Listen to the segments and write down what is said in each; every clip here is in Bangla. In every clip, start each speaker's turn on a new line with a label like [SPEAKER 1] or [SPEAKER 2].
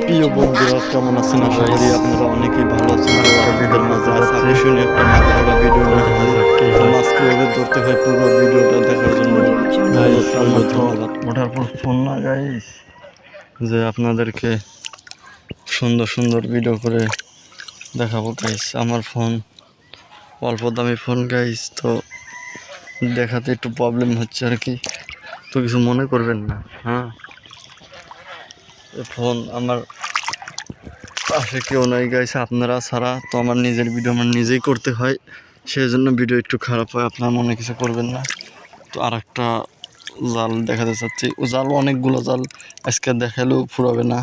[SPEAKER 1] প্রিয় বন্ধুরা কেমন আছেন? আশা করি আপনারা অনেকেই ভালো আছেন। আপনাদের মাঝে আকর্ষণীয় একটা মাছ ধরা ভিডিও নিয়ে হাজির। মাছ কিভাবে ধরতে হয় পুরো ভিডিওটা দেখার জন্য ধন্যবাদ।
[SPEAKER 2] ওঠার পর ফোন না গাইস,
[SPEAKER 1] যে আপনাদেরকে সুন্দর সুন্দর ভিডিও করে দেখাবো গাইস। আমার ফোন অল্প দামি ফোন গাইস, তো দেখাতে একটু প্রবলেম হচ্ছে আর কি, তো কিছু মনে করবেন না। হ্যাঁ, ফোন আমার পাশে কেউ নাই গাইস, আপনারা ছাড়া তো আমার নিজের ভিডিও আমার নিজেই করতে হয়, সেই জন্য ভিডিও একটু খারাপ হয়, আপনার মনে কিছু করবেন না। তো আর একটা জাল দেখাতে চাচ্ছি, ও জাল অনেকগুলো জাল আজকে দেখালেও ফুরাবে না।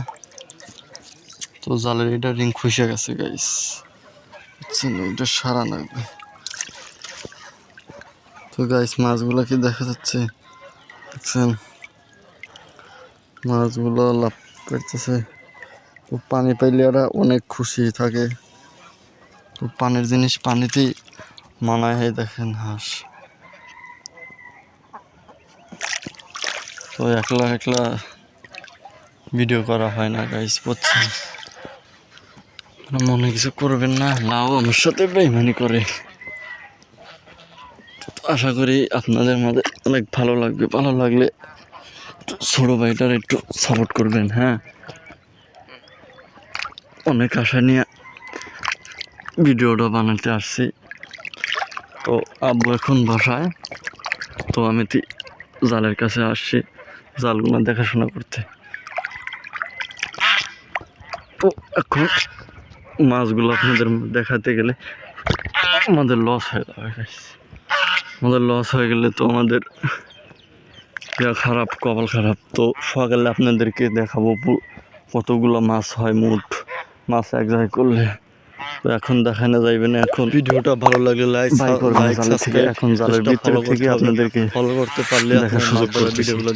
[SPEAKER 1] তো জালের এটা রিং খুশে গেছে গাইস, বুঝছেন, এটা সারা লাগবে। তো গাইস মাছগুলো কি দেখা যাচ্ছে, দেখছেন মাছগুলো লাভ করতেছে। তো পানি পাইলে ওরা অনেক খুশি থাকে, তো পানির জিনিস পানিতেই মানায়। হয় দেখেন হাঁস, তো একলা একলা ভিডিও করা হয় না গাইস, বুঝছেন, মনে কিছু করবেন না, নাও আমার সাথে বেইমানি করে। আশা করি আপনাদের মাঝে অনেক ভালো লাগবে, ভালো লাগলে ছোট ভাইটার একটু সাপোর্ট করবেন। হ্যাঁ, অনেক আশা নিয়ে ভিডিওটা বানাতে আসছি। তো আব্বু এখন বাসায়, তো আমি জালের কাছে আসছি জালগুলো দেখাশোনা করতে। তো এখন মাছগুলো আপনাদের দেখাতে গেলে আমাদের লস হয়ে যাবে। আমাদের লস হয়ে গেলে তো আমাদের খারাপ, কপাল খারাপ। তো সকালে আপনাদেরকে দেখাবো কতগুলো মাছ হয়, মোট মাছ এক জায়গায় করলে। তো এখন দেখানো যাইবে না। এখন ভিডিওটা ভালো লাগলে লাইক সাবস্ক্রাইব, এখন জালের ভিতর থেকে আপনাদেরকে ফলো করতে পারলে আপনার ভিডিওগুলো